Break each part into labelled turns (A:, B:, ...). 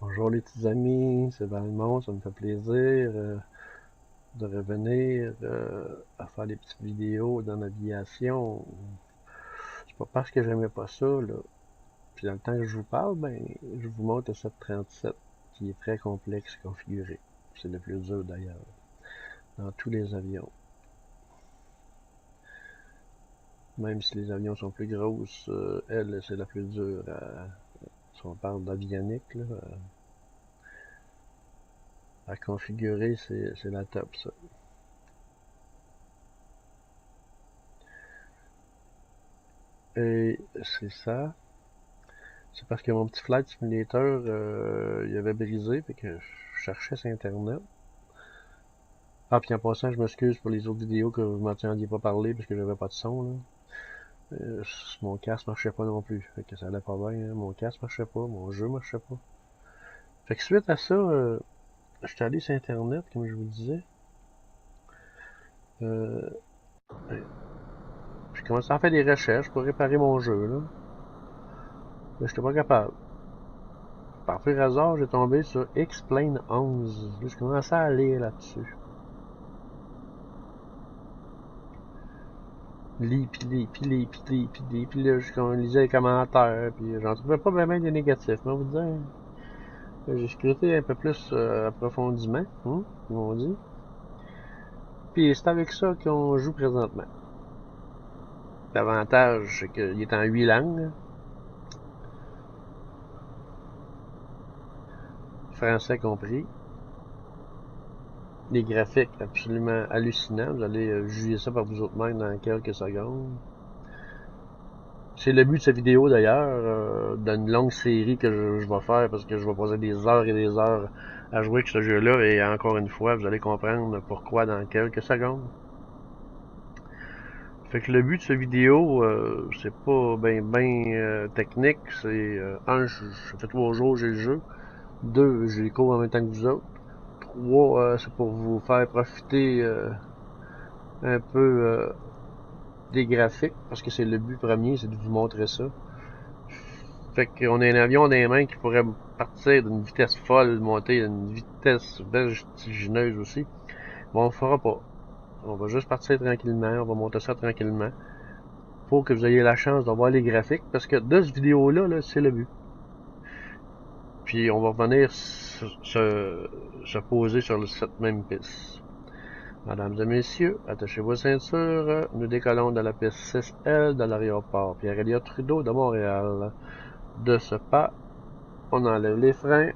A: Bonjour les petits amis, c'est Valmont, ça me fait plaisir de revenir à faire des petites vidéos dans l'aviation. C'est pas parce que j'aimais pas ça, là. Puis dans le temps que je vous parle, ben, je vous montre le 737 qui est très complexe à configurer. C'est le plus dur d'ailleurs, dans tous les avions. Même si les avions sont plus grosses, elle, c'est la plus dure si on parle d'avionique, là, à configurer, c'est la top, ça. Et c'est ça. C'est parce que mon petit flight simulator, il avait brisé, fait que je cherchais sur Internet. Ah, puis en passant, je m'excuse pour les autres vidéos que vous m'entendiez pas parler parce que j'avais pas de son, là. Euh, Mon casque marchait pas non plus, fait que ça allait pas bien, hein. Mon casque marchait pas, mon jeu marchait pas. Fait que suite à ça, je suis allé sur Internet, comme je vous le disais. Euh, j'ai commencé à faire des recherches pour réparer mon jeu, là. Mais j'étais pas capable. Par pur hasard, j'ai tombé sur X-Plane 11. Là, je commençais à lire là-dessus. Puis là, je lisais les commentaires, puis j'en trouvais pas vraiment des négatifs, mais on vous dire. J'ai scruté un peu plus approfondiment, ils m'ont dit. Puis c'est avec ça qu'on joue présentement. L'avantage, c'est qu'il est en 8 langues, français compris. Des graphiques absolument hallucinants, vous allez juger ça par vous autres mêmes dans quelques secondes. C'est le but de cette vidéo d'ailleurs, d'une longue série que je vais faire parce que je vais passer des heures et des heures à jouer avec ce jeu-là et encore une fois, vous allez comprendre pourquoi dans quelques secondes. Fait que le but de cette vidéo, c'est pas technique, c'est ça fait 3 jours j'ai le jeu. 2, j'ai les cours en même temps que vous autres. 3, c'est pour vous faire profiter un peu des graphiques, parce que c'est le but premier, c'est de vous montrer ça. Fait qu'on a un avion dans les mains qui pourrait partir d'une vitesse folle, monter à une vitesse vertigineuse aussi. Bon, on le fera pas. On va juste partir tranquillement, on va monter ça tranquillement. Pour que vous ayez la chance de voir les graphiques, parce que de cette vidéo-là, là, c'est le but. Puis on va revenir se poser sur cette même piste. Mesdames et messieurs, attachez vos ceintures. Nous décollons de la piste 6L de l'aéroport Pierre-Éliott Trudeau de Montréal. De ce pas, on enlève les freins.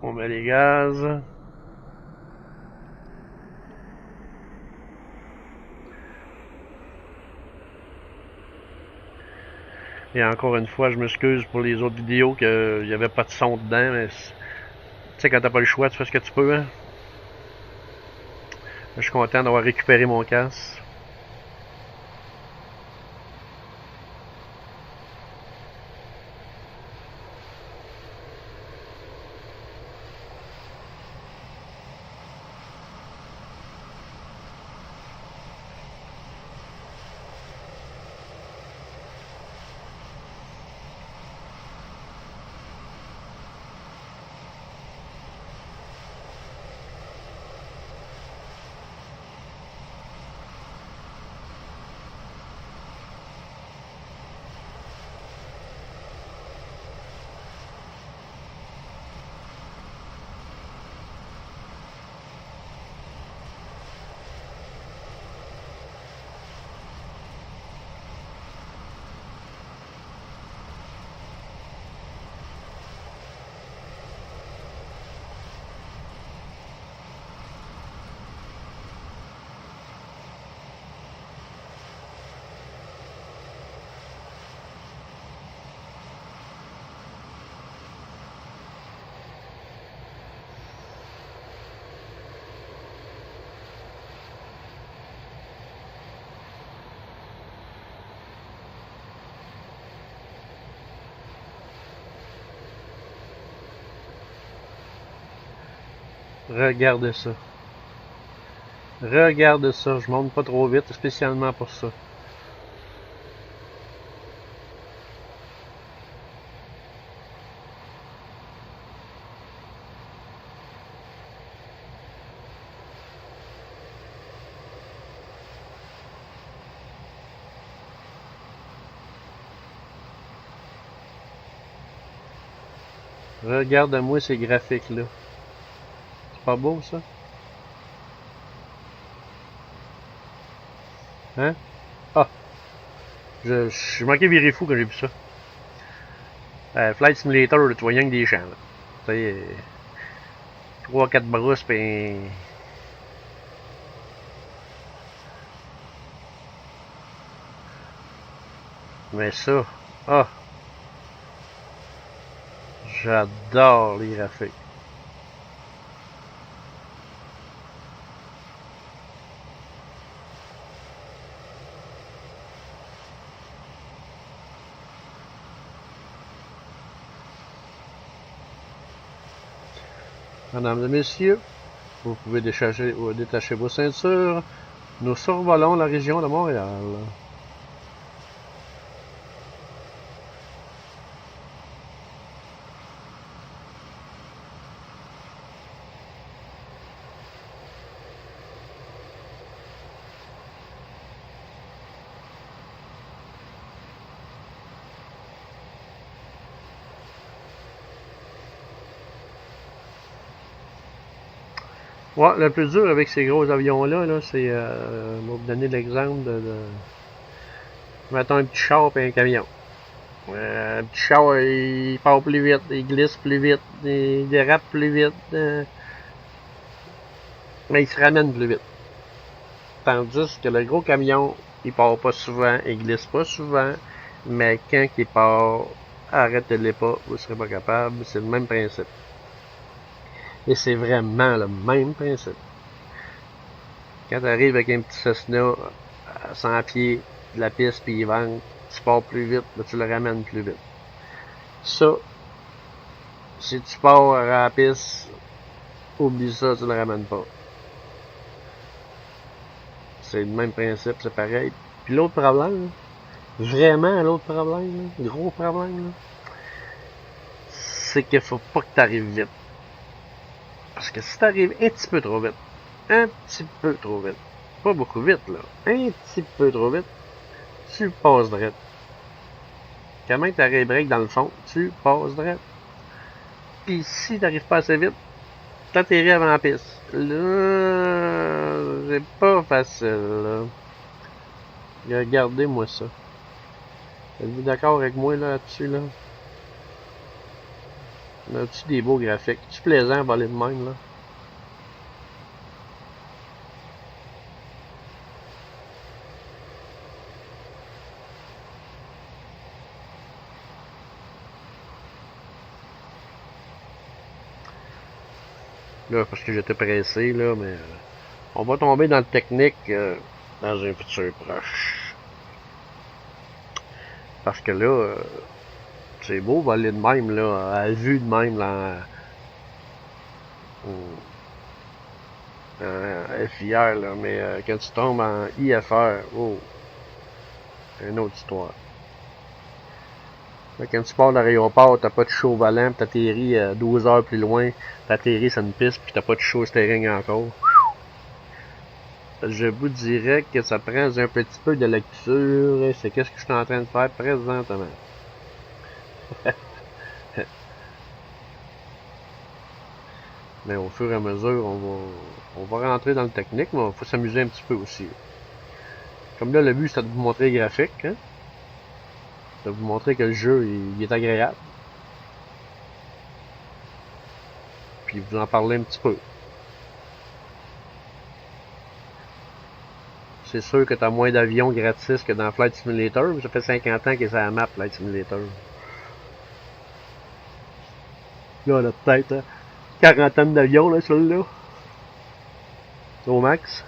A: On met les gaz. Et encore une fois, je m'excuse pour les autres vidéos qu'il n'y avait pas de son dedans, mais tu sais, quand t'as pas le choix, tu fais ce que tu peux, hein. Je suis content d'avoir récupéré mon casque. Regardez ça. Regarde ça, je monte pas trop vite, spécialement pour ça. Regarde-moi ces graphiques-là. C'est pas beau, ça? Hein? Ah! Je manquais viré fou quand j'ai vu ça. Flight Simulator, tu vois rien que des champs, là. Tu sais, 3-4 brousses, pis... Mais ça... Ah! J'adore les graphiques. Mesdames et messieurs, vous pouvez détacher vos ceintures. Nous survolons la région de Montréal. Ouais, le plus dur avec ces gros avions-là, là, c'est, on va vous donner l'exemple mettons un petit char et un camion. Un petit char, il part plus vite, il glisse plus vite, il dérape plus vite, mais il se ramène plus vite. Tandis que le gros camion, il part pas souvent, il glisse pas souvent, mais quand il part, arrêtez-les pas, vous serez pas capable, c'est le même principe. Et c'est vraiment le même principe. Quand tu arrives avec un petit Cessna à 100 pieds de la piste puis il vente, tu pars plus vite, là, tu le ramènes plus vite. Ça, si tu pars à la piste, oublie ça, tu le ramènes pas. C'est le même principe, c'est pareil. Puis l'autre problème, vraiment l'autre problème, gros problème, c'est qu'il faut pas que tu arrives vite. Parce que si tu arrives un petit peu trop vite, pas beaucoup vite, là, un petit peu trop vite, tu passes direct. Comment t'arrives break dans le fond, tu passes direct. Puis si t'arrives pas assez vite, t'atterris avant la piste. Là, c'est pas facile, là. Regardez-moi ça. Êtes-vous d'accord avec moi là-dessus, là? As-tu des beaux graphiques? C'est plaisant à voler de même, là? Là, parce que j'étais pressé, là, mais on va tomber dans le technique dans un futur proche. Parce que là, c'est beau voler de même, là, à vue de même, là, en FIR, là, mais quand tu tombes en IFR, oh, c'est une autre histoire. Là, quand tu pars de l'aéroport, t'as pas de show volant, pis t'atterris 12 heures plus loin, t'atterris sur une piste, pis t'as pas de show steering encore. Je vous dirais que ça prend un petit peu de lecture, et c'est qu'est-ce que je suis en train de faire présentement. Mais au fur et à mesure, on va rentrer dans le technique, mais il faut s'amuser un petit peu aussi. Comme là, le but, c'est de vous montrer les graphiques, hein? De vous montrer que le jeu, il est agréable. Puis vous en parler un petit peu. C'est sûr que t'as moins d'avions gratis que dans Flight Simulator. Ça fait 50 ans que c'est à la map, Flight Simulator. Là, on a peut-être quarantaine d'avions, là, celui-là. Au max.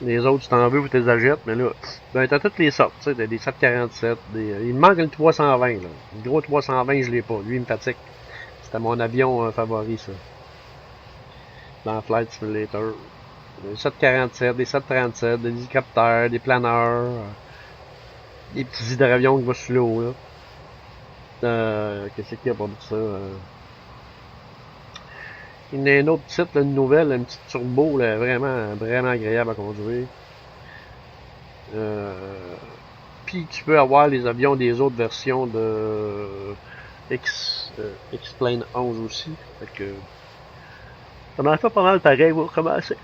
A: Les autres, si t'en veux, vous te les achètes, mais là, ben, t'as toutes les sortes, tu sais, t'as des 747, il me manque le 320, là. Le gros 320, je l'ai pas. Lui, il me fatigue. C'était mon avion favori, ça. Dans Flight Simulator. Des 747, des 737, des hélicoptères, des planeurs, des petits hydravions qui vont sur l'eau, là. Qu'est-ce qu'il y a pas de ça? Il y en a une autre petite, là, une nouvelle, une petite turbo, là, vraiment, vraiment agréable à conduire. Puis tu peux avoir les avions des autres versions Explain 11 aussi. Fait que ça m'en fait pas mal pareil pour commencer.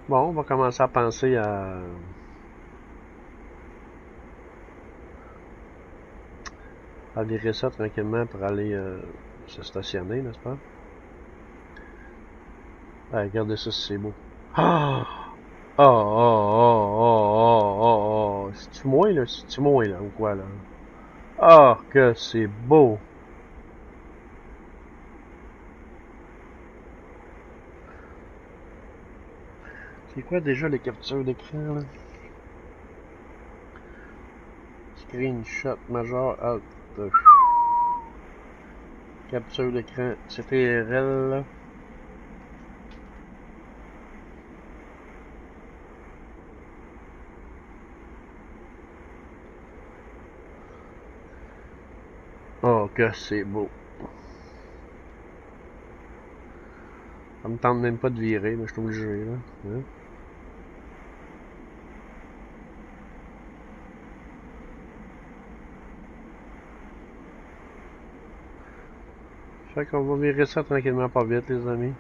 A: Bon, on va commencer à penser à virer ça tranquillement pour aller se stationner, n'est-ce pas? Ah, regardez ça, c'est beau. Ah! Oh, oh, oh, oh, oh, oh, oh. C'est-tu moins, là? C'est-tu moins, là, ou quoi, là? Ah, que c'est beau! C'est quoi déjà les captures d'écran, là? Screenshot major alt. Capture d'écran. C'était RL, là. Oh, que c'est beau. Ça me tente même pas de virer, mais je suis obligé, là. Hein? Fait qu'on va virer ça tranquillement pas vite, les amis.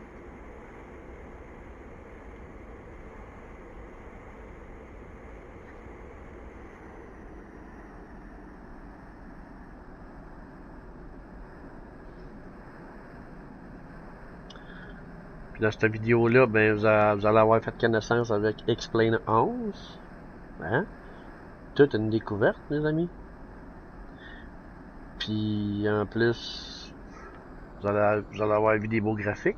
A: Puis dans cette vidéo-là, ben, vous allez avoir fait connaissance avec Explain 11. Hein? Toute une découverte, mes amis. Puis en plus, vous allez avoir vu des beaux graphiques.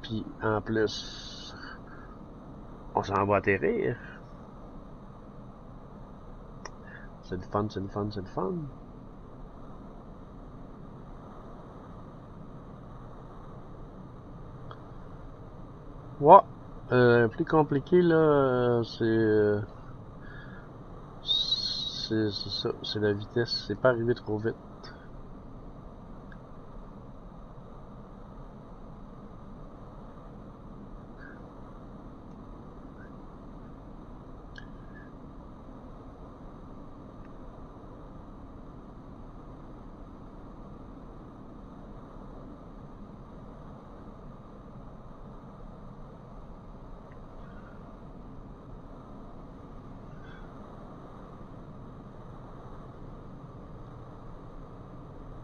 A: Puis en plus, on s'en va atterrir. C'est le fun, c'est le fun, c'est le fun. Ouais. Plus compliqué, là, c'est ça, c'est la vitesse. C'est pas arrivé trop vite.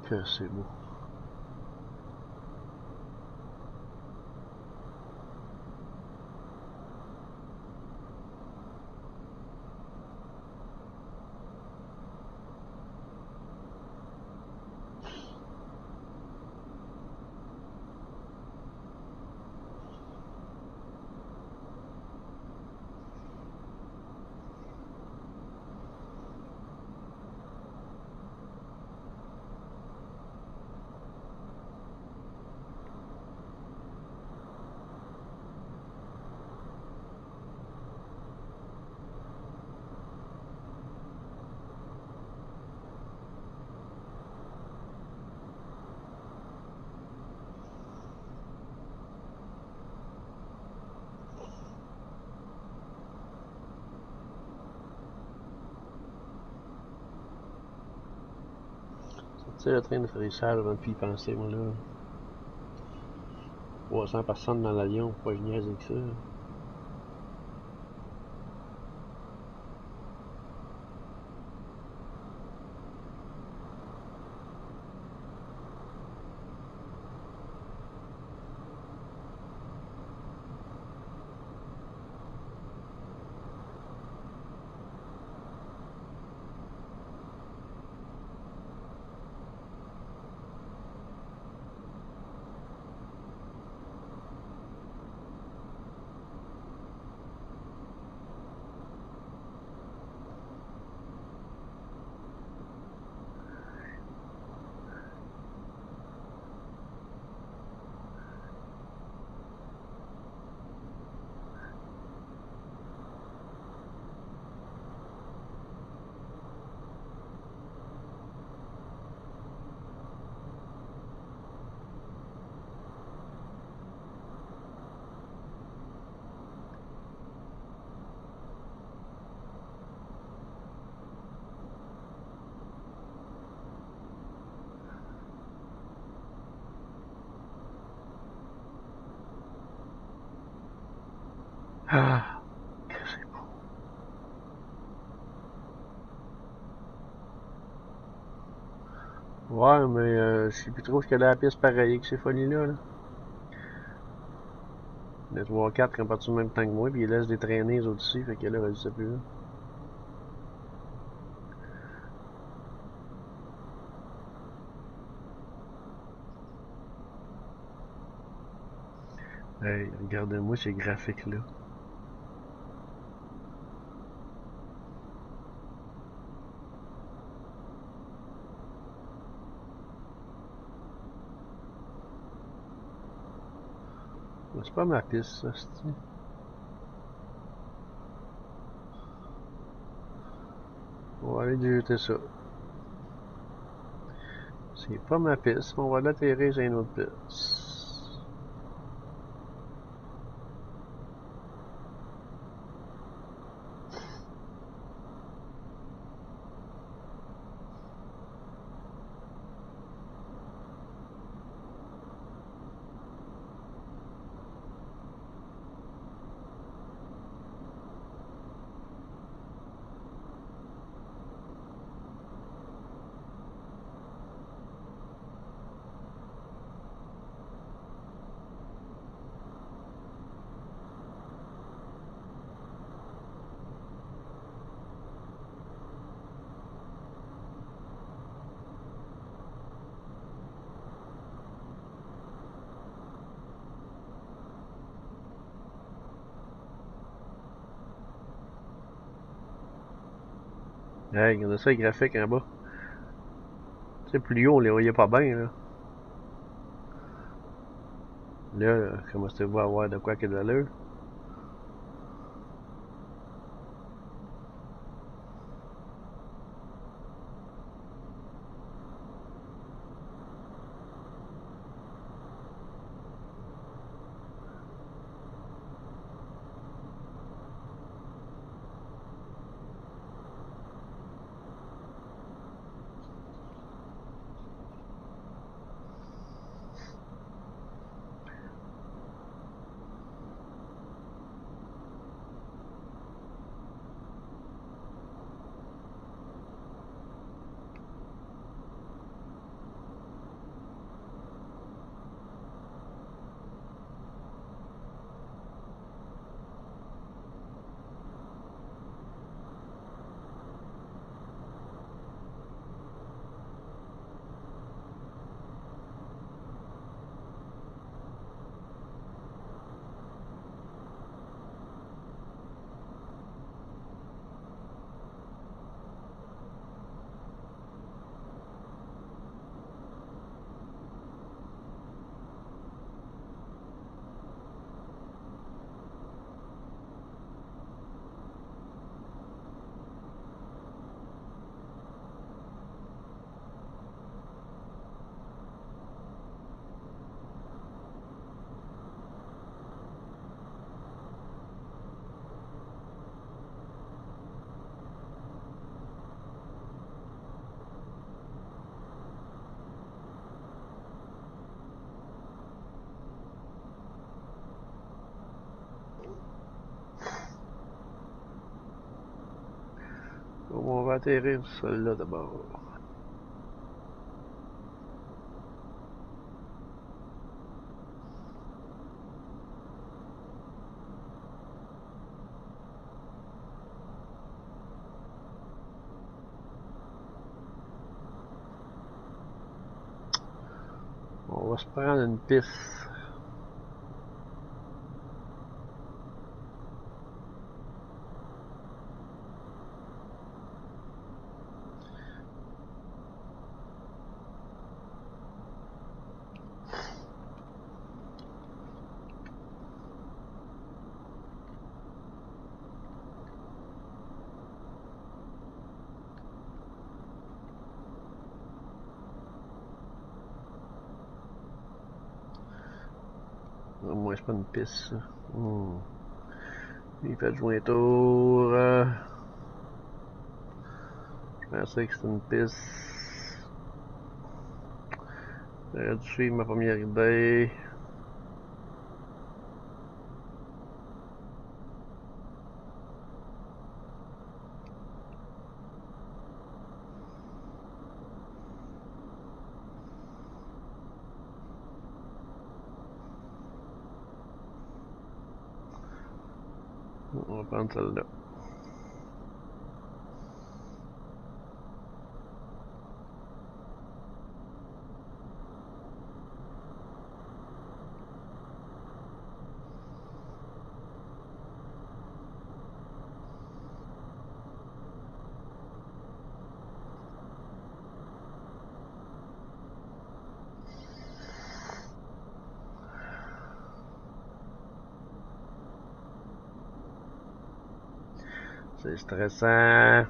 A: Que c'est beau. Tu sais, le train de frissage avant de y penser, moi, là. 300 personnes dans l'avion, pas je niaise avec ça. Ah, que c'est beau. Ouais, mais je sais plus trop ce qu'elle a la piste pareille que ces folies-là. Là. Les 3-4 qui ont parti en même temps que moi, puis ils laissent des traînées les autres ici, fait que là, je sais plus. Là. Hey, regardez-moi ces graphiques-là. C'est pas ma piste, ça, c'est. On va aller jeter ça. C'est pas ma piste, mais on va l'atterrir sur une autre piste. Hey, regardez ça, les graphiques en bas. Tu sais, plus haut, on les voyait pas bien, là. Là, commencez-vous à avoir de quoi que de l'allure. Donc, on va atterrir celle-là d'abord. On va se prendre une piste. Au moins, c'est pas une piste, ça. Il fait jouer un tour. Je pensais que c'était une piste. J'aurais dû suivre ma première idée. On va prendre celle-là. C'est stressant.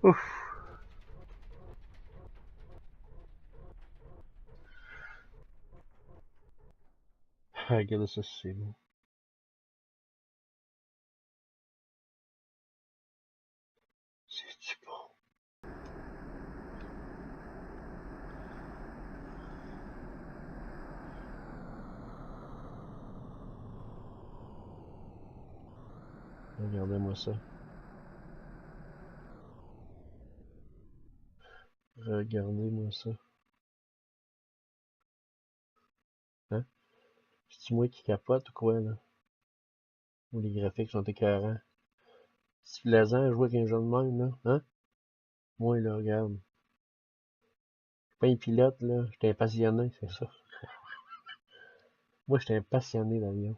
A: Ouf. Regardez ça, c'est beau. C'est-tu bon? Regardez-moi ça. Regardez-moi ça. Hein? C'est-tu moi qui capote ou quoi, là? Ou les graphiques sont écœurants? C'est plaisant à jouer avec un jeu de même, là? Hein? Moi, là, regarde. Je suis pas un pilote, là. J'étais un passionné, c'est ça. Moi, j'étais un passionné d'avion.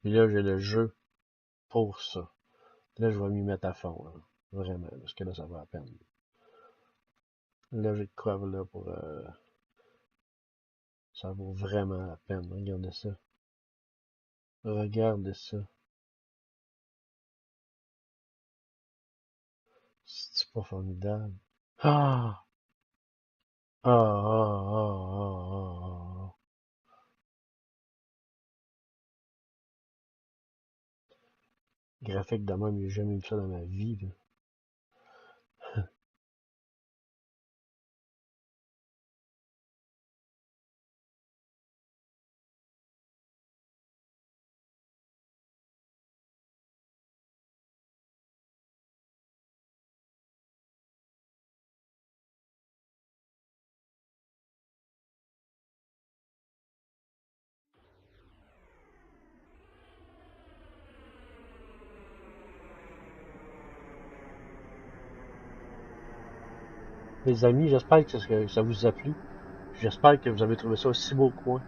A: Puis là, j'ai le jeu pour ça. Là, je vais m'y mettre à fond, là. Vraiment, parce que là, ça va à peine. Là, j'ai de quoi, là, pour... ça vaut vraiment la peine. Regardez ça. Regardez ça. C'est pas formidable. Ah! Ah, ah, ah, ah, ah, ah. Graphique de même, j'ai jamais vu ça dans ma vie, là. Les amis, j'espère que ça vous a plu. J'espère que vous avez trouvé ça aussi beau que moi.